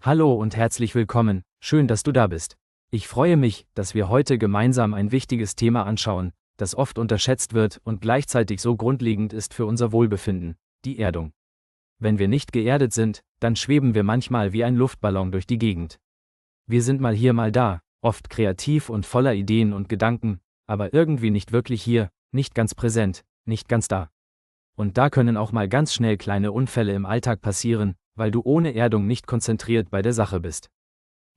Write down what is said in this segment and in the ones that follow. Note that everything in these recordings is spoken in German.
Hallo und herzlich willkommen, schön, dass du da bist. Ich freue mich, dass wir heute gemeinsam ein wichtiges Thema anschauen, das oft unterschätzt wird und gleichzeitig so grundlegend ist für unser Wohlbefinden, die Erdung. Wenn wir nicht geerdet sind, dann schweben wir manchmal wie ein Luftballon durch die Gegend. Wir sind mal hier, mal da, oft kreativ und voller Ideen und Gedanken, aber irgendwie nicht wirklich hier, nicht ganz präsent, nicht ganz da. Und da können auch mal ganz schnell kleine Unfälle im Alltag passieren, weil du ohne Erdung nicht konzentriert bei der Sache bist.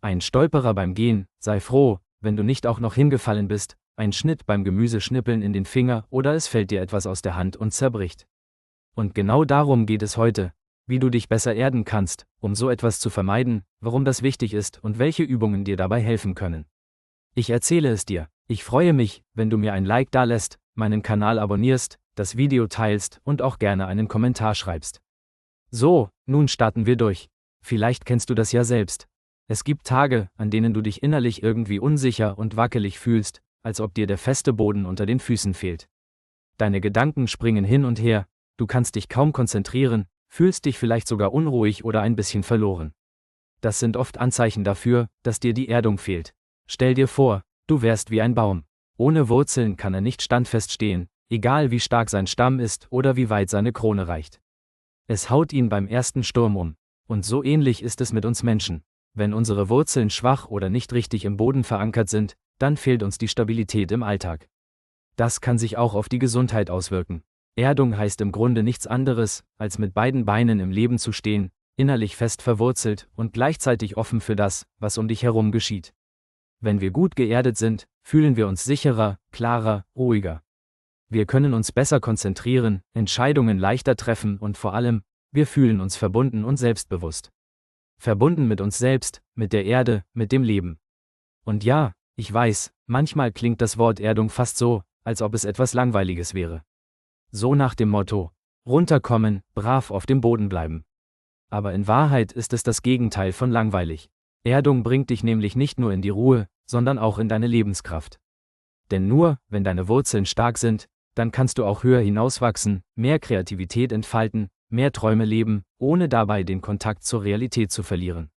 Ein Stolperer beim Gehen, sei froh, wenn du nicht auch noch hingefallen bist, ein Schnitt beim Gemüseschnippeln in den Finger oder es fällt dir etwas aus der Hand und zerbricht. Und genau darum geht es heute, wie du dich besser erden kannst, um so etwas zu vermeiden, warum das wichtig ist und welche Übungen dir dabei helfen können. Ich erzähle es dir. Ich freue mich, wenn du mir ein Like dalässt, meinen Kanal abonnierst, das Video teilst und auch gerne einen Kommentar schreibst. So, nun starten wir durch. Vielleicht kennst du das ja selbst. Es gibt Tage, an denen du dich innerlich irgendwie unsicher und wackelig fühlst, als ob dir der feste Boden unter den Füßen fehlt. Deine Gedanken springen hin und her, du kannst dich kaum konzentrieren, fühlst dich vielleicht sogar unruhig oder ein bisschen verloren. Das sind oft Anzeichen dafür, dass dir die Erdung fehlt. Stell dir vor, du wärst wie ein Baum. Ohne Wurzeln kann er nicht standfest stehen, egal wie stark sein Stamm ist oder wie weit seine Krone reicht. Es haut ihn beim ersten Sturm um. Und so ähnlich ist es mit uns Menschen. Wenn unsere Wurzeln schwach oder nicht richtig im Boden verankert sind, dann fehlt uns die Stabilität im Alltag. Das kann sich auch auf die Gesundheit auswirken. Erdung heißt im Grunde nichts anderes, als mit beiden Beinen im Leben zu stehen, innerlich fest verwurzelt und gleichzeitig offen für das, was um dich herum geschieht. Wenn wir gut geerdet sind, fühlen wir uns sicherer, klarer, ruhiger. Wir können uns besser konzentrieren, Entscheidungen leichter treffen und vor allem, wir fühlen uns verbunden und selbstbewusst. Verbunden mit uns selbst, mit der Erde, mit dem Leben. Und ja, ich weiß, manchmal klingt das Wort Erdung fast so, als ob es etwas Langweiliges wäre. So nach dem Motto: runterkommen, brav auf dem Boden bleiben. Aber in Wahrheit ist es das Gegenteil von langweilig. Erdung bringt dich nämlich nicht nur in die Ruhe, sondern auch in deine Lebenskraft. Denn nur, wenn deine Wurzeln stark sind, dann kannst du auch höher hinauswachsen, mehr Kreativität entfalten, mehr Träume leben, ohne dabei den Kontakt zur Realität zu verlieren.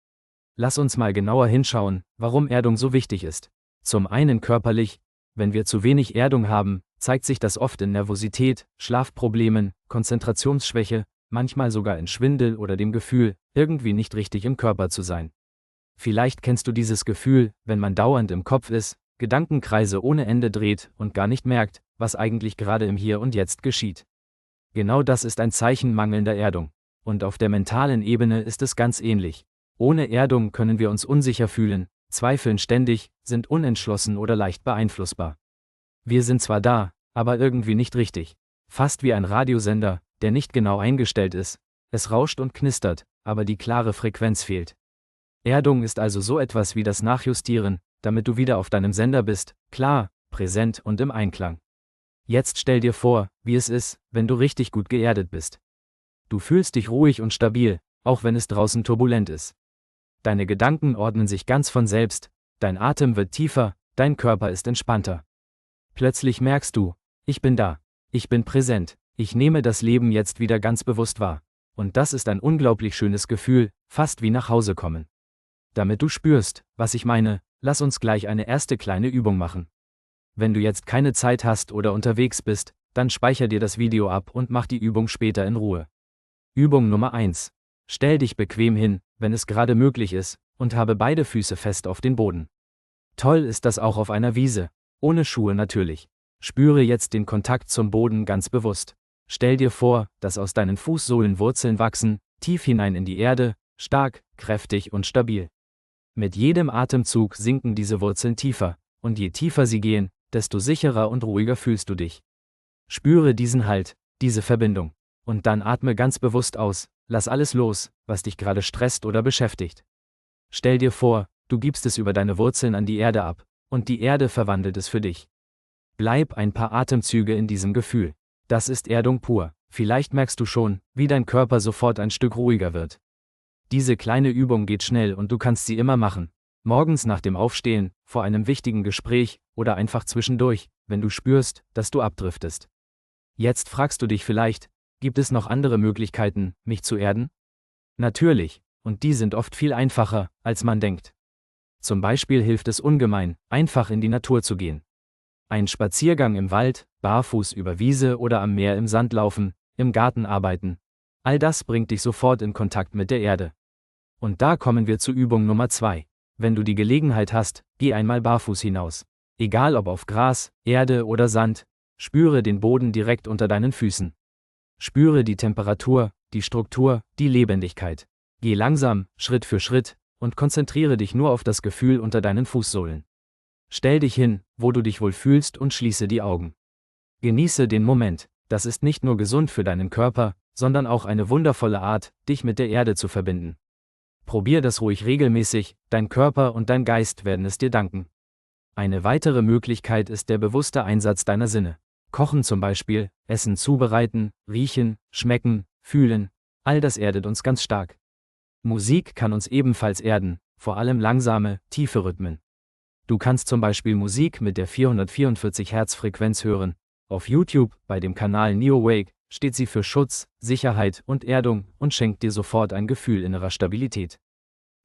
Lass uns mal genauer hinschauen, warum Erdung so wichtig ist. Zum einen körperlich: Wenn wir zu wenig Erdung haben, zeigt sich das oft in Nervosität, Schlafproblemen, Konzentrationsschwäche, manchmal sogar in Schwindel oder dem Gefühl, irgendwie nicht richtig im Körper zu sein. Vielleicht kennst du dieses Gefühl, wenn man dauernd im Kopf ist, Gedankenkreise ohne Ende dreht und gar nicht merkt, was eigentlich gerade im Hier und Jetzt geschieht. Genau das ist ein Zeichen mangelnder Erdung. Und auf der mentalen Ebene ist es ganz ähnlich. Ohne Erdung können wir uns unsicher fühlen, zweifeln ständig, sind unentschlossen oder leicht beeinflussbar. Wir sind zwar da, aber irgendwie nicht richtig. Fast wie ein Radiosender, der nicht genau eingestellt ist. Es rauscht und knistert, aber die klare Frequenz fehlt. Erdung ist also so etwas wie das Nachjustieren, damit du wieder auf deinem Sender bist, klar, präsent und im Einklang. Jetzt stell dir vor, wie es ist, wenn du richtig gut geerdet bist. Du fühlst dich ruhig und stabil, auch wenn es draußen turbulent ist. Deine Gedanken ordnen sich ganz von selbst, dein Atem wird tiefer, dein Körper ist entspannter. Plötzlich merkst du: ich bin da, ich bin präsent, ich nehme das Leben jetzt wieder ganz bewusst wahr. Und das ist ein unglaublich schönes Gefühl, fast wie nach Hause kommen. Damit du spürst, was ich meine, lass uns gleich eine erste kleine Übung machen. Wenn du jetzt keine Zeit hast oder unterwegs bist, dann speicher dir das Video ab und mach die Übung später in Ruhe. Übung Nummer 1. Stell dich bequem hin, wenn es gerade möglich ist, und habe beide Füße fest auf den Boden. Toll ist das auch auf einer Wiese, ohne Schuhe natürlich. Spüre jetzt den Kontakt zum Boden ganz bewusst. Stell dir vor, dass aus deinen Fußsohlen Wurzeln wachsen, tief hinein in die Erde, stark, kräftig und stabil. Mit jedem Atemzug sinken diese Wurzeln tiefer, und je tiefer sie gehen, desto sicherer und ruhiger fühlst du dich. Spüre diesen Halt, diese Verbindung. Und dann atme ganz bewusst aus, lass alles los, was dich gerade stresst oder beschäftigt. Stell dir vor, du gibst es über deine Wurzeln an die Erde ab, und die Erde verwandelt es für dich. Bleib ein paar Atemzüge in diesem Gefühl. Das ist Erdung pur. Vielleicht merkst du schon, wie dein Körper sofort ein Stück ruhiger wird. Diese kleine Übung geht schnell und du kannst sie immer machen. Morgens nach dem Aufstehen, vor einem wichtigen Gespräch oder einfach zwischendurch, wenn du spürst, dass du abdriftest. Jetzt fragst du dich vielleicht: Gibt es noch andere Möglichkeiten, mich zu erden? Natürlich, und die sind oft viel einfacher, als man denkt. Zum Beispiel hilft es ungemein, einfach in die Natur zu gehen. Ein Spaziergang im Wald, barfuß über Wiese oder am Meer im Sand laufen, im Garten arbeiten. All das bringt dich sofort in Kontakt mit der Erde. Und da kommen wir zu Übung Nummer 2. Wenn du die Gelegenheit hast, geh einmal barfuß hinaus. Egal ob auf Gras, Erde oder Sand, spüre den Boden direkt unter deinen Füßen. Spüre die Temperatur, die Struktur, die Lebendigkeit. Geh langsam, Schritt für Schritt, und konzentriere dich nur auf das Gefühl unter deinen Fußsohlen. Stell dich hin, wo du dich wohl fühlst und schließe die Augen. Genieße den Moment, das ist nicht nur gesund für deinen Körper, sondern auch eine wundervolle Art, dich mit der Erde zu verbinden. Probier das ruhig regelmäßig, dein Körper und dein Geist werden es dir danken. Eine weitere Möglichkeit ist der bewusste Einsatz deiner Sinne. Kochen zum Beispiel, Essen zubereiten, riechen, schmecken, fühlen, all das erdet uns ganz stark. Musik kann uns ebenfalls erden, vor allem langsame, tiefe Rhythmen. Du kannst zum Beispiel Musik mit der 444 Hertz Frequenz hören. Auf YouTube, bei dem Kanal NeoWake, steht sie für Schutz, Sicherheit und Erdung und schenkt dir sofort ein Gefühl innerer Stabilität.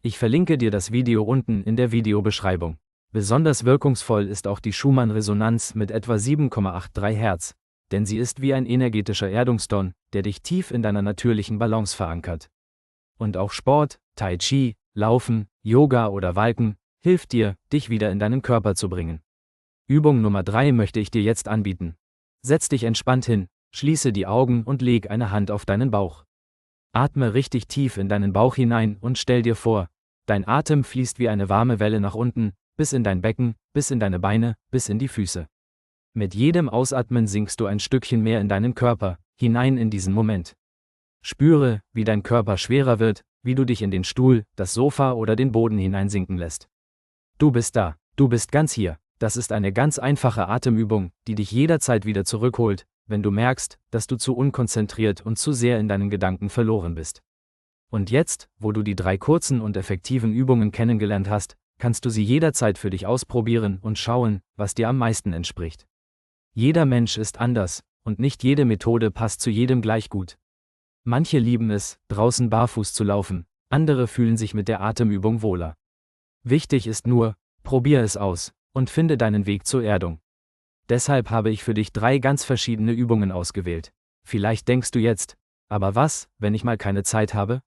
Ich verlinke dir das Video unten in der Videobeschreibung. Besonders wirkungsvoll ist auch die Schumann-Resonanz mit etwa 7,83 Hertz, denn sie ist wie ein energetischer Erdungston, der dich tief in deiner natürlichen Balance verankert. Und auch Sport, Tai Chi, Laufen, Yoga oder Walken hilft dir, dich wieder in deinen Körper zu bringen. Übung Nummer 3 möchte ich dir jetzt anbieten. Setz dich entspannt hin, schließe die Augen und leg eine Hand auf deinen Bauch. Atme richtig tief in deinen Bauch hinein und stell dir vor, dein Atem fließt wie eine warme Welle nach unten, bis in dein Becken, bis in deine Beine, bis in die Füße. Mit jedem Ausatmen sinkst du ein Stückchen mehr in deinen Körper, hinein in diesen Moment. Spüre, wie dein Körper schwerer wird, wie du dich in den Stuhl, das Sofa oder den Boden hineinsinken lässt. Du bist da, du bist ganz hier. Das ist eine ganz einfache Atemübung, die dich jederzeit wieder zurückholt, wenn du merkst, dass du zu unkonzentriert und zu sehr in deinen Gedanken verloren bist. Und jetzt, wo du die 3 kurzen und effektiven Übungen kennengelernt hast, kannst du sie jederzeit für dich ausprobieren und schauen, was dir am meisten entspricht. Jeder Mensch ist anders, und nicht jede Methode passt zu jedem gleich gut. Manche lieben es, draußen barfuß zu laufen, andere fühlen sich mit der Atemübung wohler. Wichtig ist nur, probier es aus und finde deinen Weg zur Erdung. Deshalb habe ich für dich 3 ganz verschiedene Übungen ausgewählt. Vielleicht denkst du jetzt, aber was, wenn ich mal keine Zeit habe?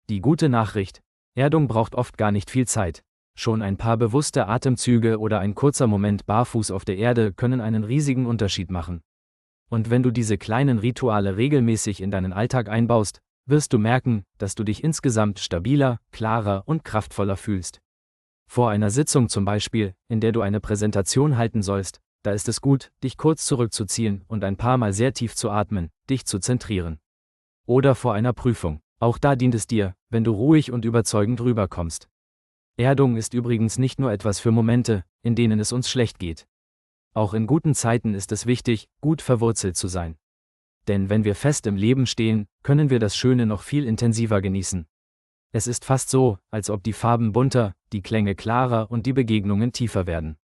Die gute Nachricht: Erdung braucht oft gar nicht viel Zeit. Schon ein paar bewusste Atemzüge oder ein kurzer Moment barfuß auf der Erde können einen riesigen Unterschied machen. Und wenn du diese kleinen Rituale regelmäßig in deinen Alltag einbaust, wirst du merken, dass du dich insgesamt stabiler, klarer und kraftvoller fühlst. Vor einer Sitzung zum Beispiel, in der du eine Präsentation halten sollst, da ist es gut, dich kurz zurückzuziehen und ein paar Mal sehr tief zu atmen, dich zu zentrieren. Oder vor einer Prüfung. Auch da dient es dir, wenn du ruhig und überzeugend rüberkommst. Erdung ist übrigens nicht nur etwas für Momente, in denen es uns schlecht geht. Auch in guten Zeiten ist es wichtig, gut verwurzelt zu sein. Denn wenn wir fest im Leben stehen, können wir das Schöne noch viel intensiver genießen. Es ist fast so, als ob die Farben bunter, die Klänge klarer und die Begegnungen tiefer werden.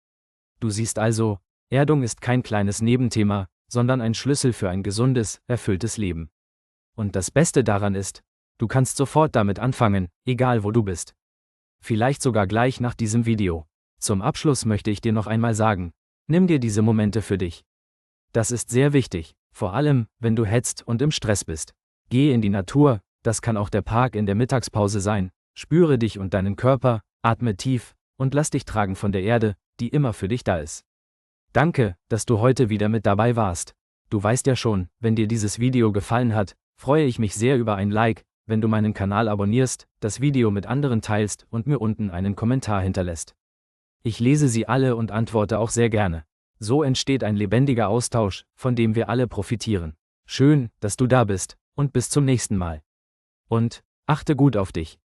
Du siehst also, Erdung ist kein kleines Nebenthema, sondern ein Schlüssel für ein gesundes, erfülltes Leben. Und das Beste daran ist, du kannst sofort damit anfangen, egal wo du bist. Vielleicht sogar gleich nach diesem Video. Zum Abschluss möchte ich dir noch einmal sagen, nimm dir diese Momente für dich. Das ist sehr wichtig, vor allem, wenn du hetzt und im Stress bist. Geh in die Natur, das kann auch der Park in der Mittagspause sein, spüre dich und deinen Körper, atme tief und lass dich tragen von der Erde, die immer für dich da ist. Danke, dass du heute wieder mit dabei warst. Du weißt ja schon, wenn dir dieses Video gefallen hat, freue ich mich sehr über ein Like, wenn du meinen Kanal abonnierst, das Video mit anderen teilst und mir unten einen Kommentar hinterlässt. Ich lese sie alle und antworte auch sehr gerne. So entsteht ein lebendiger Austausch, von dem wir alle profitieren. Schön, dass du da bist, und bis zum nächsten Mal. Und achte gut auf dich.